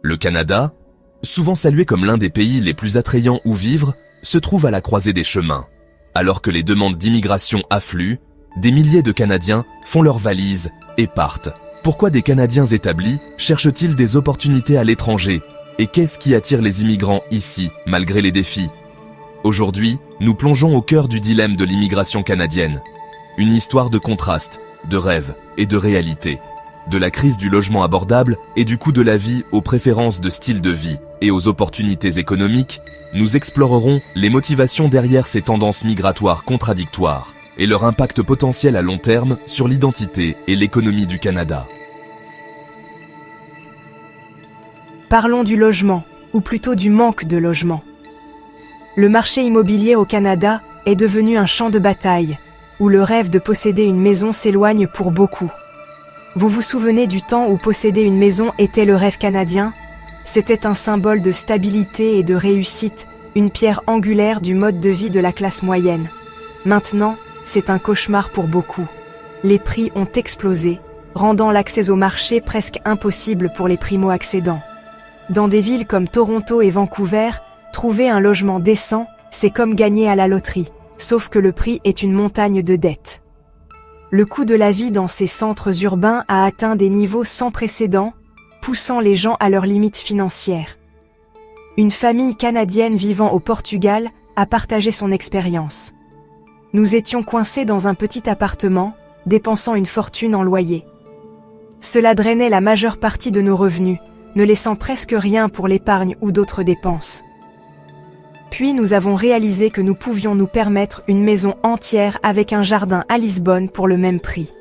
Le Canada, souvent salué comme l'un des pays les plus attrayants où vivre, se trouve à la croisée des chemins. Alors que les demandes d'immigration affluent, des milliers de Canadiens font leurs valises et partent. Pourquoi des Canadiens établis cherchent-ils des opportunités à l'étranger? Et qu'est-ce qui attire les immigrants ici, malgré les défis? Aujourd'hui, nous plongeons au cœur du dilemme de l'immigration canadienne. Une histoire de contraste, de rêve et de réalité. De la crise du logement abordable et du coût de la vie aux préférences de style de vie et aux opportunités économiques, nous explorerons les motivations derrière ces tendances migratoires contradictoires et leur impact potentiel à long terme sur l'identité et l'économie du Canada. Parlons du logement, ou plutôt du manque de logement. Le marché immobilier au Canada est devenu un champ de bataille, où le rêve de posséder une maison s'éloigne pour beaucoup. Vous vous souvenez du temps où posséder une maison était le rêve canadien? C'était un symbole de stabilité et de réussite, une pierre angulaire du mode de vie de la classe moyenne. Maintenant, c'est un cauchemar pour beaucoup. Les prix ont explosé, rendant l'accès au marché presque impossible pour les primo-accédants. Dans des villes comme Toronto et Vancouver, trouver un logement décent, c'est comme gagner à la loterie, sauf que le prix est une montagne de dettes. Le coût de la vie dans ces centres urbains a atteint des niveaux sans précédent, poussant les gens à leurs limites financières. Une famille canadienne vivant au Portugal a partagé son expérience. Nous étions coincés dans un petit appartement, dépensant une fortune en loyer. Cela drainait la majeure partie de nos revenus, ne laissant presque rien pour l'épargne ou d'autres dépenses. Puis nous avons réalisé que nous pouvions nous permettre une maison entière avec un jardin à Lisbonne pour le même prix.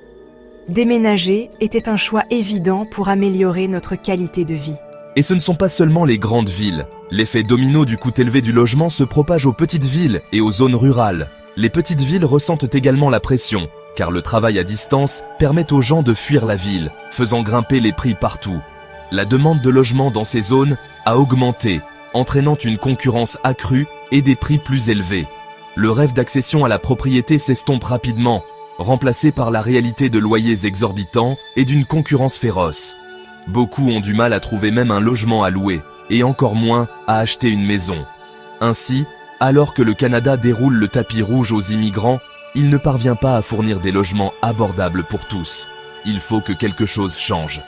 Déménager était un choix évident pour améliorer notre qualité de vie. Et ce ne sont pas seulement les grandes villes. L'effet domino du coût élevé du logement se propage aux petites villes et aux zones rurales. Les petites villes ressentent également la pression, car le travail à distance permet aux gens de fuir la ville, faisant grimper les prix partout. La demande de logement dans ces zones a augmenté, entraînant une concurrence accrue et des prix plus élevés. Le rêve d'accession à la propriété s'estompe rapidement, remplacé par la réalité de loyers exorbitants et d'une concurrence féroce. Beaucoup ont du mal à trouver même un logement à louer, et encore moins à acheter une maison. Ainsi, alors que le Canada déroule le tapis rouge aux immigrants, il ne parvient pas à fournir des logements abordables pour tous. Il faut que quelque chose change.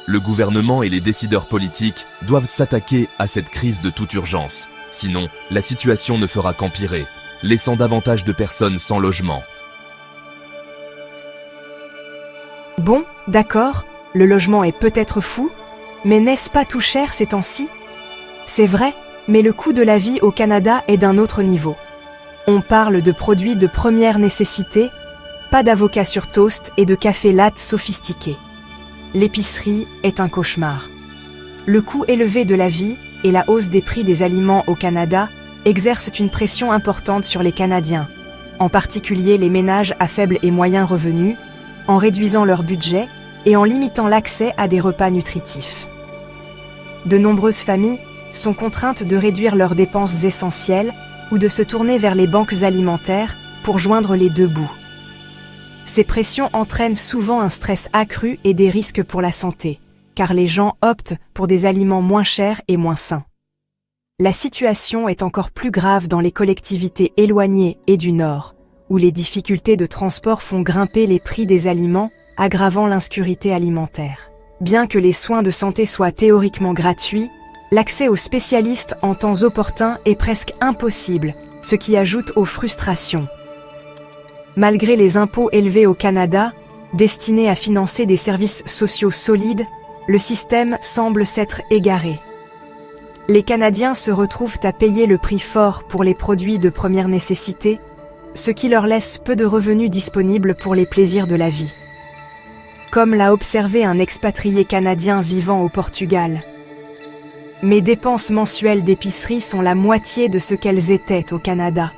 Le gouvernement et les décideurs politiques doivent s'attaquer à cette crise de toute urgence. Sinon, la situation ne fera qu'empirer, laissant davantage de personnes sans logement. Bon, d'accord, le logement est peut-être fou, mais n'est-ce pas tout cher ces temps-ci? C'est vrai, mais le coût de la vie au Canada est d'un autre niveau. On parle de produits de première nécessité, pas d'avocats sur toast et de café latte sophistiqués. L'épicerie est un cauchemar. Le coût élevé de la vie et la hausse des prix des aliments au Canada exercent une pression importante sur les Canadiens, en particulier les ménages à faible et moyen revenus, en réduisant leur budget et en limitant l'accès à des repas nutritifs. De nombreuses familles sont contraintes de réduire leurs dépenses essentielles ou de se tourner vers les banques alimentaires pour joindre les deux bouts. Ces pressions entraînent souvent un stress accru et des risques pour la santé, car les gens optent pour des aliments moins chers et moins sains. La situation est encore plus grave dans les collectivités éloignées et du Nord, où les difficultés de transport font grimper les prix des aliments, aggravant l'insécurité alimentaire. Bien que les soins de santé soient théoriquement gratuits, l'accès aux spécialistes en temps opportun est presque impossible, ce qui ajoute aux frustrations. Malgré les impôts élevés au Canada, destinés à financer des services sociaux solides, le système semble s'être égaré. Les Canadiens se retrouvent à payer le prix fort pour les produits de première nécessité, ce qui leur laisse peu de revenus disponibles pour les plaisirs de la vie. Comme l'a observé un expatrié canadien vivant au Portugal. « Mes dépenses mensuelles d'épicerie sont la moitié de ce qu'elles étaient au Canada.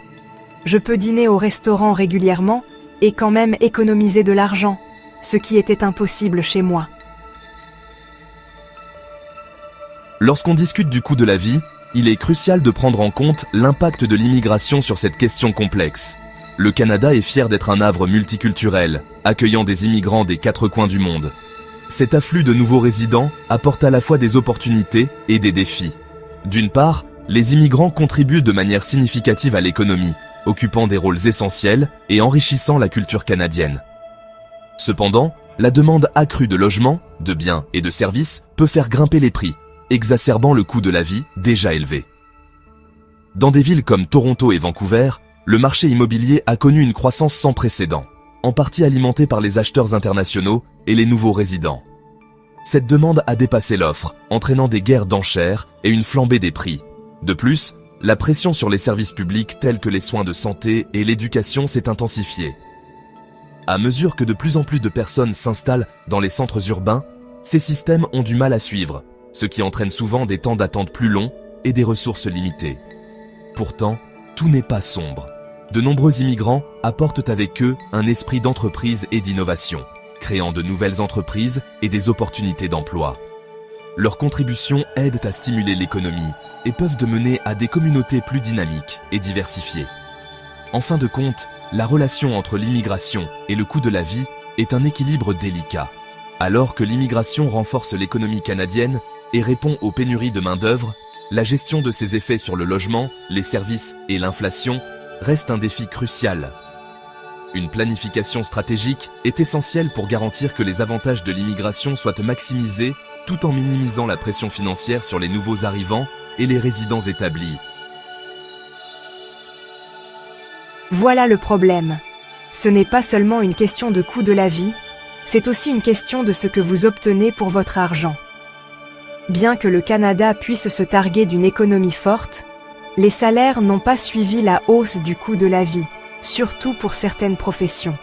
Je peux dîner au restaurant régulièrement et quand même économiser de l'argent, ce qui était impossible chez moi. » Lorsqu'on discute du coût de la vie, il est crucial de prendre en compte l'impact de l'immigration sur cette question complexe. Le Canada est fier d'être un havre multiculturel, accueillant des immigrants des 4 coins du monde. Cet afflux de nouveaux résidents apporte à la fois des opportunités et des défis. D'une part, les immigrants contribuent de manière significative à l'économie, occupant des rôles essentiels et enrichissant la culture canadienne. Cependant, la demande accrue de logements, de biens et de services peut faire grimper les prix, exacerbant le coût de la vie déjà élevé. Dans des villes comme Toronto et Vancouver, le marché immobilier a connu une croissance sans précédent, en partie alimentée par les acheteurs internationaux et les nouveaux résidents. Cette demande a dépassé l'offre, entraînant des guerres d'enchères et une flambée des prix. De plus, la pression sur les services publics tels que les soins de santé et l'éducation s'est intensifiée. À mesure que de plus en plus de personnes s'installent dans les centres urbains, ces systèmes ont du mal à suivre, ce qui entraîne souvent des temps d'attente plus longs et des ressources limitées. Pourtant, tout n'est pas sombre. De nombreux immigrants apportent avec eux un esprit d'entreprise et d'innovation, créant de nouvelles entreprises et des opportunités d'emploi. Leurs contributions aident à stimuler l'économie et peuvent mener à des communautés plus dynamiques et diversifiées. En fin de compte, la relation entre l'immigration et le coût de la vie est un équilibre délicat. Alors que l'immigration renforce l'économie canadienne et répond aux pénuries de main-d'œuvre, la gestion de ses effets sur le logement, les services et l'inflation reste un défi crucial. Une planification stratégique est essentielle pour garantir que les avantages de l'immigration soient maximisés tout en minimisant la pression financière sur les nouveaux arrivants et les résidents établis. Voilà le problème. Ce n'est pas seulement une question de coût de la vie, c'est aussi une question de ce que vous obtenez pour votre argent. Bien que le Canada puisse se targuer d'une économie forte, les salaires n'ont pas suivi la hausse du coût de la vie, surtout pour certaines professions.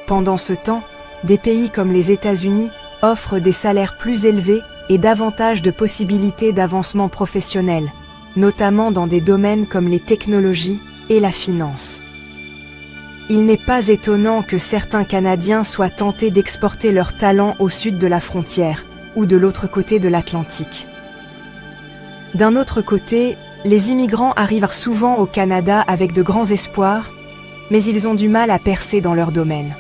Pendant ce temps, des pays comme les États-Unis offrent des salaires plus élevés et davantage de possibilités d'avancement professionnel, notamment dans des domaines comme les technologies et la finance. Il n'est pas étonnant que certains Canadiens soient tentés d'exporter leurs talents au sud de la frontière ou de l'autre côté de l'Atlantique. D'un autre côté, les immigrants arrivent souvent au Canada avec de grands espoirs, mais ils ont du mal à percer dans leur domaine.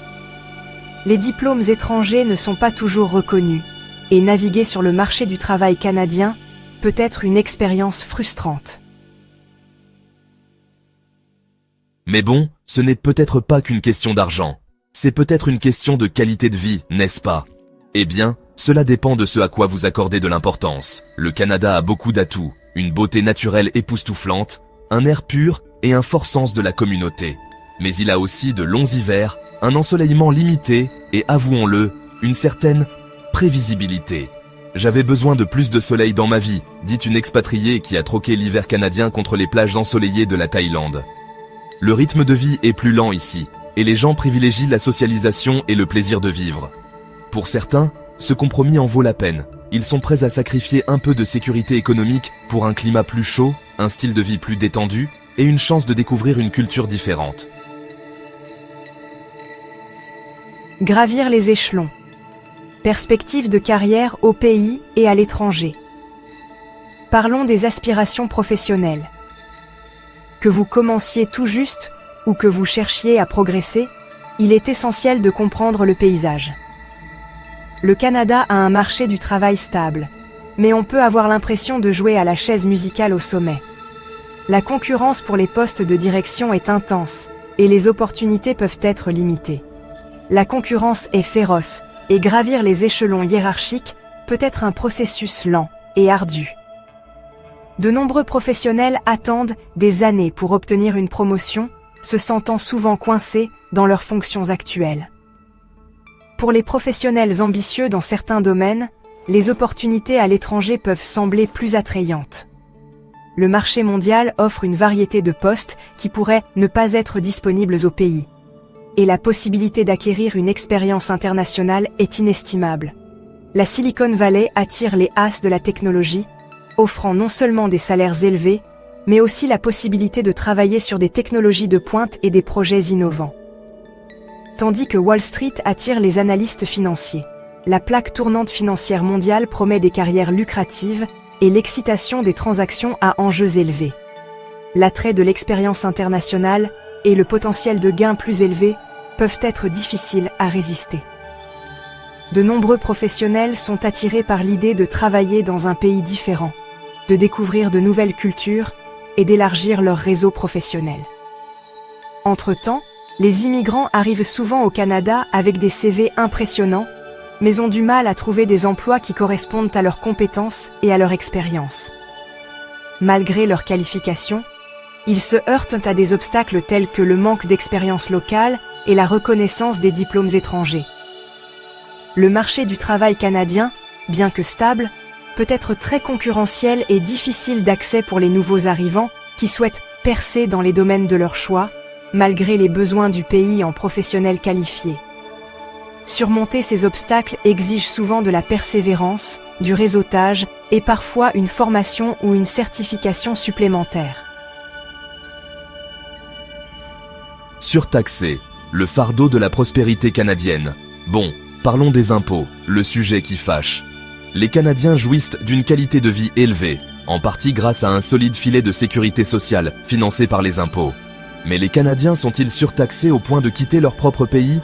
Les diplômes étrangers ne sont pas toujours reconnus, et naviguer sur le marché du travail canadien peut être une expérience frustrante. Mais bon, ce n'est peut-être pas qu'une question d'argent. C'est peut-être une question de qualité de vie, n'est-ce pas? Eh bien, cela dépend de ce à quoi vous accordez de l'importance. Le Canada a beaucoup d'atouts, une beauté naturelle époustouflante, un air pur et un fort sens de la communauté. Mais il a aussi de longs hivers, un ensoleillement limité et, avouons-le, une certaine prévisibilité. J'avais besoin de plus de soleil dans ma vie, dit une expatriée qui a troqué l'hiver canadien contre les plages ensoleillées de la Thaïlande. Le rythme de vie est plus lent ici, et les gens privilégient la socialisation et le plaisir de vivre. Pour certains, ce compromis en vaut la peine. Ils sont prêts à sacrifier un peu de sécurité économique pour un climat plus chaud, un style de vie plus détendu et une chance de découvrir une culture différente. Gravir les échelons. Perspectives de carrière au pays et à l'étranger. Parlons des aspirations professionnelles. Que vous commenciez tout juste ou que vous cherchiez à progresser, il est essentiel de comprendre le paysage. Le Canada a un marché du travail stable, mais on peut avoir l'impression de jouer à la chaise musicale au sommet. La concurrence pour les postes de direction est intense et les opportunités peuvent être limitées. La concurrence est féroce et gravir les échelons hiérarchiques peut être un processus lent et ardu. De nombreux professionnels attendent des années pour obtenir une promotion, se sentant souvent coincés dans leurs fonctions actuelles. Pour les professionnels ambitieux dans certains domaines, les opportunités à l'étranger peuvent sembler plus attrayantes. Le marché mondial offre une variété de postes qui pourraient ne pas être disponibles au pays. Et la possibilité d'acquérir une expérience internationale est inestimable. La Silicon Valley attire les as de la technologie, offrant non seulement des salaires élevés, mais aussi la possibilité de travailler sur des technologies de pointe et des projets innovants. Tandis que Wall Street attire les analystes financiers. La plaque tournante financière mondiale promet des carrières lucratives et l'excitation des transactions à enjeux élevés. L'attrait de l'expérience internationale et le potentiel de gains plus élevés peuvent être difficiles à résister. De nombreux professionnels sont attirés par l'idée de travailler dans un pays différent, de découvrir de nouvelles cultures et d'élargir leur réseau professionnel. Entre-temps, les immigrants arrivent souvent au Canada avec des CV impressionnants, mais ont du mal à trouver des emplois qui correspondent à leurs compétences et à leur expérience. Malgré leurs qualifications, ils se heurtent à des obstacles tels que le manque d'expérience locale et la reconnaissance des diplômes étrangers. Le marché du travail canadien, bien que stable, peut être très concurrentiel et difficile d'accès pour les nouveaux arrivants qui souhaitent percer dans les domaines de leur choix, malgré les besoins du pays en professionnels qualifiés. Surmonter ces obstacles exige souvent de la persévérance, du réseautage et parfois une formation ou une certification supplémentaire. Surtaxé, le fardeau de la prospérité canadienne. Bon, parlons des impôts, le sujet qui fâche. Les Canadiens jouissent d'une qualité de vie élevée, en partie grâce à un solide filet de sécurité sociale financé par les impôts. Mais les Canadiens sont-ils surtaxés au point de quitter leur propre pays ?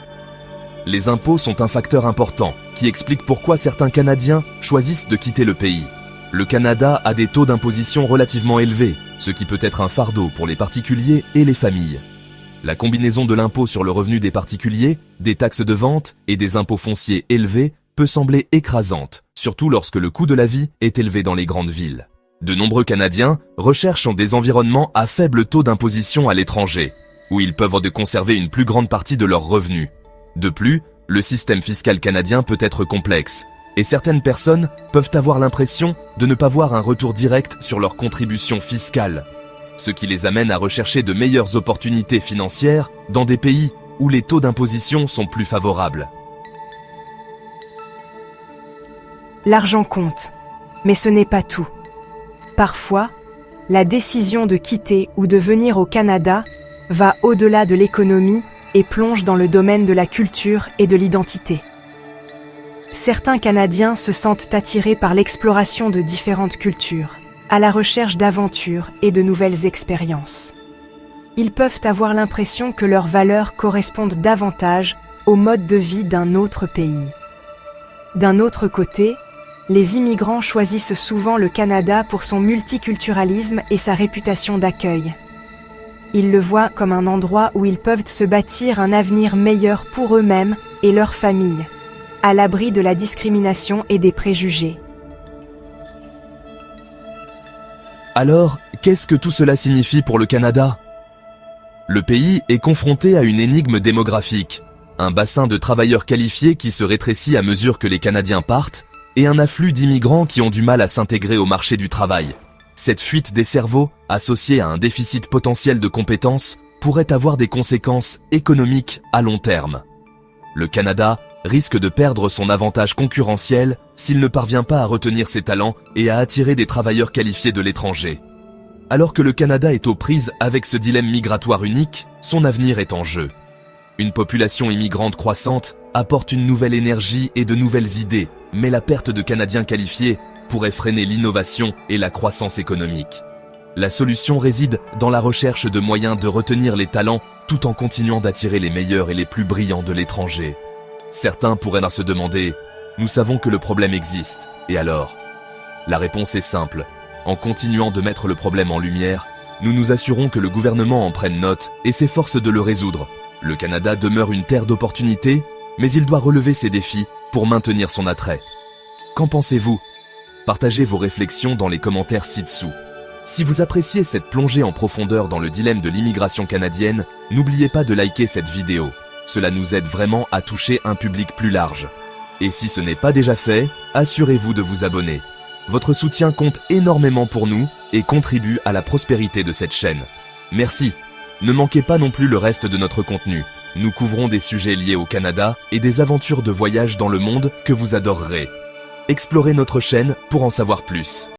Les impôts sont un facteur important qui explique pourquoi certains Canadiens choisissent de quitter le pays. Le Canada a des taux d'imposition relativement élevés, ce qui peut être un fardeau pour les particuliers et les familles. La combinaison de l'impôt sur le revenu des particuliers, des taxes de vente et des impôts fonciers élevés peut sembler écrasante, surtout lorsque le coût de la vie est élevé dans les grandes villes. De nombreux Canadiens recherchent des environnements à faible taux d'imposition à l'étranger, où ils peuvent conserver une plus grande partie de leurs revenus. De plus, le système fiscal canadien peut être complexe, et certaines personnes peuvent avoir l'impression de ne pas voir un retour direct sur leur contribution fiscale, ce qui les amène à rechercher de meilleures opportunités financières dans des pays où les taux d'imposition sont plus favorables. L'argent compte, mais ce n'est pas tout. Parfois, la décision de quitter ou de venir au Canada va au-delà de l'économie et plonge dans le domaine de la culture et de l'identité. Certains Canadiens se sentent attirés par l'exploration de différentes cultures, à la recherche d'aventures et de nouvelles expériences. Ils peuvent avoir l'impression que leurs valeurs correspondent davantage au mode de vie d'un autre pays. D'un autre côté, les immigrants choisissent souvent le Canada pour son multiculturalisme et sa réputation d'accueil. Ils le voient comme un endroit où ils peuvent se bâtir un avenir meilleur pour eux-mêmes et leur famille, à l'abri de la discrimination et des préjugés. Alors, qu'est-ce que tout cela signifie pour le Canada ? Le pays est confronté à une énigme démographique, un bassin de travailleurs qualifiés qui se rétrécit à mesure que les Canadiens partent, et un afflux d'immigrants qui ont du mal à s'intégrer au marché du travail. Cette fuite des cerveaux, associée à un déficit potentiel de compétences, pourrait avoir des conséquences économiques à long terme. Le Canada risque de perdre son avantage concurrentiel s'il ne parvient pas à retenir ses talents et à attirer des travailleurs qualifiés de l'étranger. Alors que le Canada est aux prises avec ce dilemme migratoire unique, son avenir est en jeu. Une population immigrante croissante apporte une nouvelle énergie et de nouvelles idées, mais la perte de Canadiens qualifiés pourrait freiner l'innovation et la croissance économique. La solution réside dans la recherche de moyens de retenir les talents tout en continuant d'attirer les meilleurs et les plus brillants de l'étranger. Certains pourraient se demander « Nous savons que le problème existe, et alors ?» La réponse est simple. En continuant de mettre le problème en lumière, nous nous assurons que le gouvernement en prenne note et s'efforce de le résoudre. Le Canada demeure une terre d'opportunités, mais il doit relever ses défis pour maintenir son attrait. Qu'en pensez-vous ? Partagez vos réflexions dans les commentaires ci-dessous. Si vous appréciez cette plongée en profondeur dans le dilemme de l'immigration canadienne, n'oubliez pas de liker cette vidéo. Cela nous aide vraiment à toucher un public plus large. Et si ce n'est pas déjà fait, assurez-vous de vous abonner. Votre soutien compte énormément pour nous et contribue à la prospérité de cette chaîne. Merci. Ne manquez pas non plus le reste de notre contenu. Nous couvrons des sujets liés au Canada et des aventures de voyage dans le monde que vous adorerez. Explorez notre chaîne pour en savoir plus.